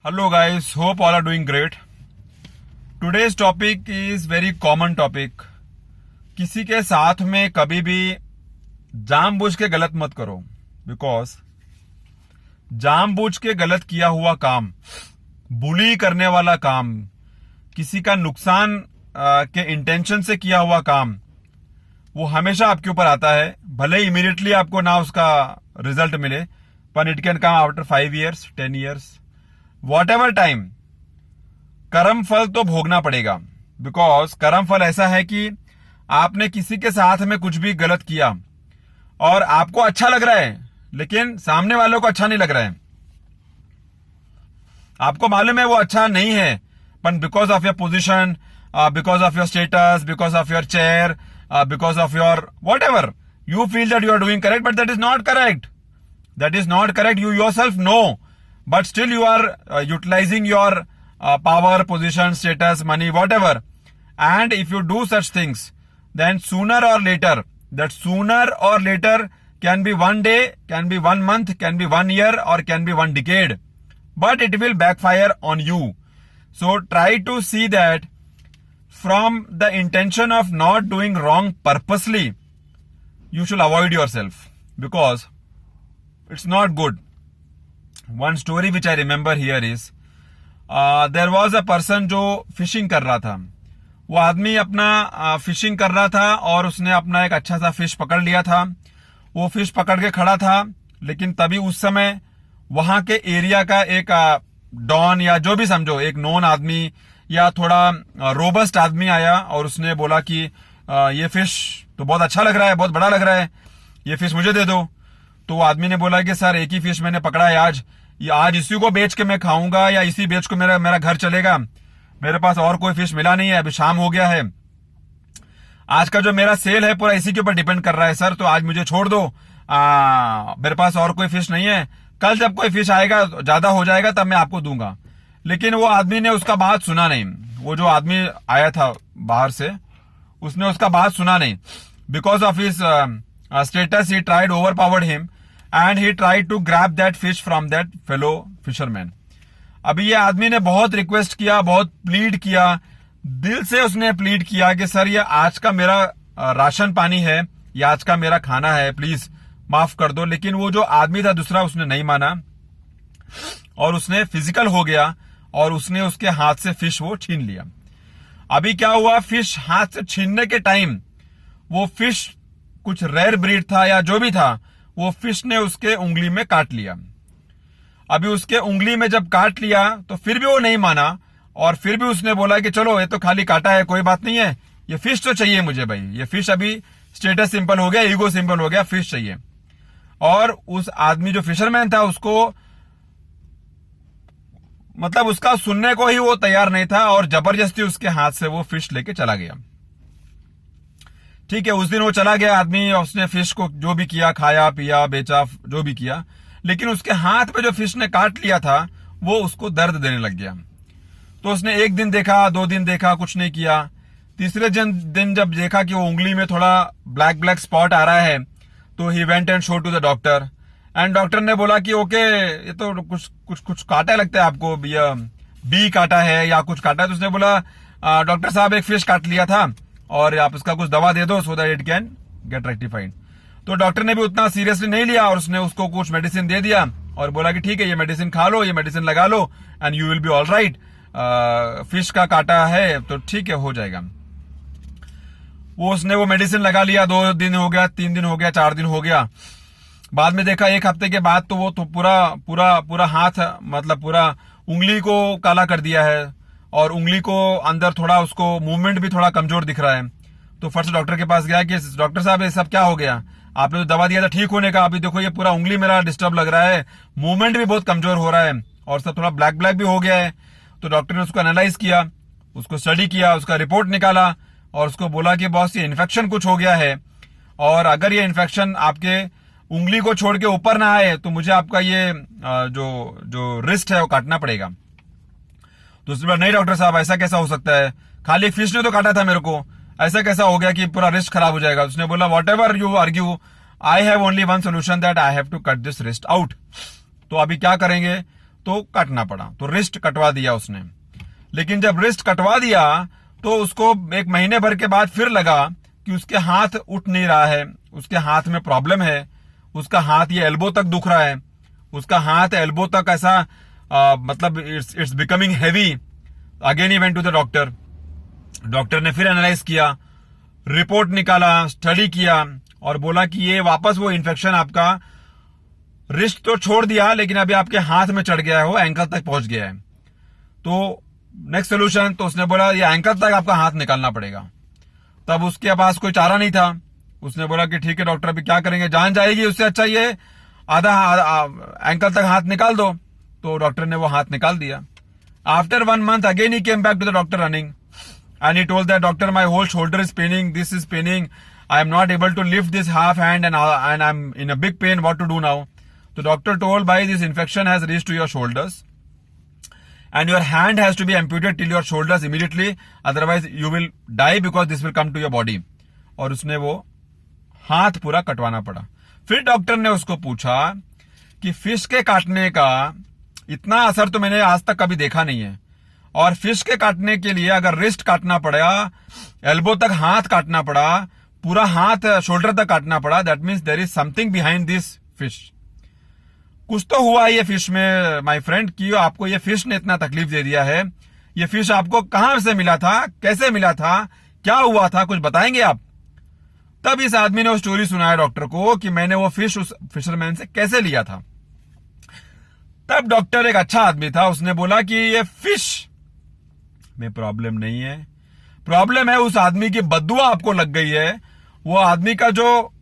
Hello guys, hope all are doing great. Today's topic is very common topic. किसी के साथ में कभी भी जानबूझ के गलत मत करो, बिकॉज जानबूझ के गलत किया हुआ काम, बुली करने वाला काम, किसी का नुकसान के इंटेंशन से किया हुआ काम, वो हमेशा आपके ऊपर आता है. भले इमीडिएटली आपको ना उसका रिजल्ट मिले, पर it can come after 5 years, 10 years, what ever time. कर्म फल तो भोगना पड़ेगा, बिकॉज कर्म फल ऐसा है कि आपने किसी के साथ में कुछ भी गलत किया और आपको अच्छा लग रहा है, लेकिन सामने वालों को अच्छा नहीं लग रहा है. आपको मालूम है वो अच्छा नहीं है, पर because of your position, because of your status, because of your chair, because of your whatever, you feel that you are doing correct, but that is not correct. That is not correct. You yourself know, but still you are utilizing your power, position, status, money, whatever. And if you do such things, then sooner or later, that sooner or later can be one day, can be 1 month, can be 1 year, or can be 1 decade. But it will backfire on you. So try to see that from the intention of not doing wrong purposely, you should avoid yourself, because it's not good. One story which I remember here is, there was a person जो fishing कर रहा था. वो आदमी अपना fishing कर रहा था और उसने अपना एक अच्छा सा फिश पकड़ लिया था. वो फिश पकड़ के खड़ा था, लेकिन तभी उस समय वहां के एरिया का एक डॉन या जो भी समझो, एक नॉन आदमी या थोड़ा रोबस्ट आदमी आया और उसने बोला कि ये फिश तो बहुत अच्छा लग रहा है, बहुत बड़ा लग रहा है, ये फिश मुझे दे दो. तो वो आदमी ने बोला कि सर, एक ही फिश मैंने पकड़ा है आज, ये आज इसी को बेच के मैं खाऊंगा या इसी बेच को मेरा घर चलेगा. मेरे पास और कोई फिश मिला नहीं है, अभी शाम हो गया है, आज का जो मेरा सेल है पूरा इसी के ऊपर डिपेंड कर रहा है सर, तो आज मुझे छोड़ दो, मेरे पास और कोई फिश नहीं है, कल जब कोई फिश आएगा ज्यादा हो जाएगा तब मैं आपको दूंगा. लेकिन वो आदमी ने उसका बात सुना नहीं. वो जो आदमी आया था बाहर से, उसने उसका बात सुना नहीं. Because of his status, he tried overpowered him and he tried to grab that fish from that fellow fisherman. अभी ये आदमी ने बहुत रिक्वेस्ट किया, बहुत प्लीड किया, दिल से उसने प्लीड किया कि सर ये आज का मेरा राशन पानी है, ये आज का मेरा खाना है, प्लीज माफ कर दो. लेकिन वो जो आदमी था दूसरा, उसने नहीं माना और उसने फिजिकल हो गया और उसने उसके हाथ से फिश वो छीन लिया. अभी क्या हुआ, फिश हाथ से छीनने के टाइम वो फिश कुछ रेयर ब्रीड था या जो भी था, वो फिश ने उसके उंगली में काट लिया. अभी उसके उंगली में जब काट लिया तो फिर भी वो नहीं माना और फिर भी उसने बोला कि चलो ये तो खाली काटा है, कोई बात नहीं है, ये फिश तो चाहिए मुझे भाई, ये फिश अभी स्टेटस सिंपल हो गया, ईगो सिंपल हो गया, फिश चाहिए. और उस आदमी जो फिशरमैन था उसको मतलब उसका सुनने को ही वो तैयार नहीं था और जबरदस्ती उसके हाथ से वो फिश लेके चला गया. ठीक है, उस दिन वो चला गया आदमी, उसने फिश को जो भी किया, खाया पिया बेचा, जो भी किया, लेकिन उसके हाथ पे जो फिश ने काट लिया था वो उसको दर्द देने लग गया. तो उसने 1 दिन देखा, 2 दिन देखा, कुछ नहीं किया. तीसरे दिन जब देखा कि वो उंगली में थोड़ा ब्लैक स्पॉट आ रहा है, तो he went and show to the doctor. And doctor ने बोला कि ओके, ये तो कुछ काटा लगता है आपको, बी काटा है या कुछ काटा है. तो उसने बोला डॉक्टर साहब एक फिश काट लिया था और आप उसका कुछ दवा दे दो so that it can get rectified. तो डॉक्टर ने भी उतना सीरियसली नहीं लिया और उसने उसको कुछ मेडिसिन दे दिया और बोला कि ठीक है, ये मेडिसिन खा लो, ये मेडिसिन लगा लो and you will be all right. Fish का काटा है तो ठीक है, हो जाएगा. उसने वो मेडिसिन लगा लिया. 2 दिन हो गया, 3 दिन हो गया, 4 दिन हो गया. बाद में देखा 1 हफ्ते के बाद तो वो तो पूरा हाथ, मतलब पूरा उंगली को काला कर दिया है और उंगली को अंदर थोड़ा उसको मूवमेंट भी थोड़ा कमजोर दिख रहा है. तो फर्स्ट डॉक्टर के पास गया कि डॉक्टर साहब ये सब क्या हो गया, आपने तो दवा दिया था ठीक होने का, अभी देखो ये पूरा उंगली मेरा डिस्टर्ब लग रहा है, मूवमेंट भी बहुत कमजोर हो रहा है और सब थोड़ा ब्लैक भी हो गया है. तो डॉक्टर ने उसको एनालाइज किया, उसको स्टडी किया, उसका रिपोर्ट निकाला और उसको बोला कि बॉस ये इन्फेक्शन कुछ हो गया है और अगर ये इन्फेक्शन आपके उंगली को छोड़ के ऊपर ना आए तो मुझे आपका ये जो रिस्ट है वो काटना पड़ेगा. तो उसने बोला नहीं डॉक्टर साहब, ऐसा कैसा हो सकता है, खाली फिश ने तो काटा था मेरे को, ऐसा कैसा हो गया कि पूरा रिस्ट खराब हो जाएगा. उसने बोला whatever you argue, I have only one solution, that I have to cut this wrist out. तो अभी क्या करेंगे, तो काटना पड़ा, तो रिस्ट कटवा दिया उसने। लेकिन जब रिस्ट कटवा दिया तो उसको 1 महीने भर के बाद फिर लगा कि उसके हाथ उठ नहीं रहा है, उसके हाथ में प्रॉब्लम है, उसका हाथ ये एल्बो तक दुख रहा है, उसका हाथ एल्बो तक ऐसा मतलब it's becoming heavy. Again he went to the doctor. Doctor ने फिर एनालाइज किया, रिपोर्ट निकाला, स्टडी किया और बोला कि ये वापस वो इन्फेक्शन आपका रिस्ट तो छोड़ दिया लेकिन अभी आपके हाथ में चढ़ गया है, वो एंकल तक पहुंच गया है। तो नेक्स्ट सोल्यूशन, तो उसने बोला ये एंकल तक आपका हाथ निकालना पड़ेगा। तब उसके पास कोई चारा नहीं था। उसने बोला कि ठीक है डॉक्टर, अभी क्या करेंगे, जान जाएगी, उससे अच्छा ये आधा एंकल तक हाथ निकाल दो। तो डॉक्टर ने वो हाथ निकाल दिया। After 1 month again he came back to the doctor running and he told that doctor, my whole shoulder is paining, this is paining, I am not able to lift this half hand and I'm in a big pain, what to do now? The doctor told, bhai, this infection has reached to your shoulders and your hand has to be amputated till your shoulders immediately, otherwise you will die because this will come to your body. और उसने वो हाथ पूरा कटवाना पड़ा। फिर doctor ने उसको पूछा कि फिश के काटने का इतना असर तो मैंने आज तक कभी देखा नहीं है, और फिश के काटने के लिए अगर रिस्ट काटना पड़ा, एल्बो तक हाथ काटना पड़ा, पूरा हाथ शोल्डर तक काटना पड़ा, that means there is something behind this fish. कुछ तो हुआ ये फिश में माय फ्रेंड, कि आपको ये फिश ने इतना तकलीफ दे दिया है। ये फिश आपको कहां से मिला था, कैसे मिला था, क्या हुआ था, कुछ बताएंगे आप? तब इस आदमी ने वो स्टोरी सुनाया डॉक्टर को कि मैंने वो फिश उस फिशरमैन से कैसे लिया था। तब डॉक्टर एक अच्छा आदमी था, उसने बोला कि ये फिश में प्रॉब्लम नहीं है, प्रॉब्लम है उस आदमी की बददुआ आपको लग गई है। वो आदमी का जो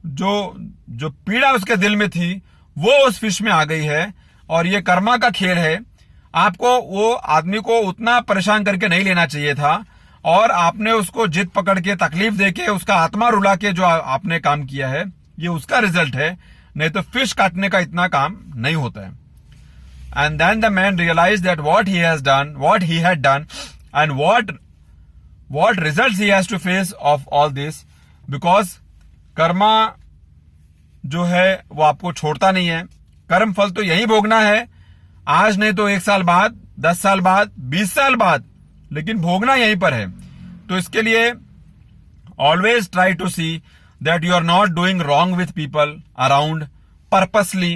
जो जो पीड़ा उसके दिल में थी वो उस फिश में आ गई है, और ये कर्मा का खेल है। आपको वो आदमी को उतना परेशान करके नहीं लेना चाहिए था, और आपने उसको जिद पकड़ के तकलीफ देके उसका आत्मा रुला के जो आपने काम किया है, ये उसका रिजल्ट है। नहीं तो फिश काटने का इतना काम नहीं होता है। And then the man realized that what he had done, and what results he has to face of all this, because Karma जो है वो आपको छोड़ता नहीं है। कर्म फल तो यही भोगना है, आज नहीं तो 1 साल बाद, 10 साल बाद, 20 साल बाद, लेकिन भोगना यहीं पर है। तो इसके लिए always try to see that you are not doing wrong with people around purposely,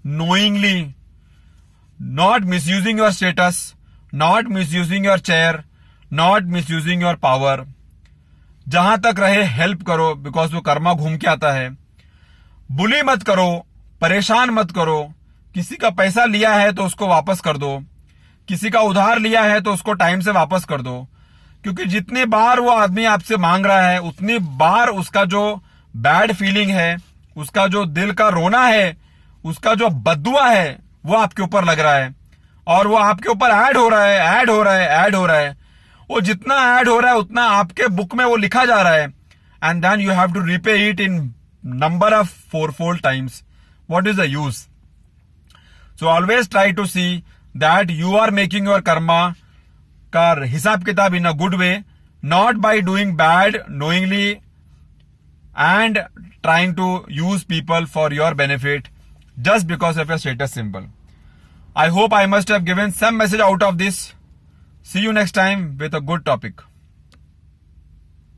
knowingly, not misusing your status, not misusing your chair, not misusing your power. जहां तक रहे हेल्प करो, बिकॉज वो कर्मा घूम के आता है। बुली मत करो, परेशान मत करो। किसी का पैसा लिया है तो उसको वापस कर दो, किसी का उधार लिया है तो उसको टाइम से वापस कर दो, क्योंकि जितनी बार वो आदमी आपसे मांग रहा है उतनी बार उसका जो बैड फीलिंग है, उसका जो दिल का रोना है, उसका जो बद्दुआ है वो आपके ऊपर लग रहा है, और वो आपके ऊपर ऐड हो रहा है, ऐड हो रहा है, ऐड हो रहा है। वो जितना ऐड हो रहा है उतना आपके बुक में वो लिखा जा रहा है, and then you have to repay it in number of 4-fold times. What is the use? So always try to see that you are making your karma का हिसाब किताब in a good way, not by doing bad knowingly and trying to use people for your benefit just because of your status symbol. I hope I must have given some message out of this. See you next time with a good topic.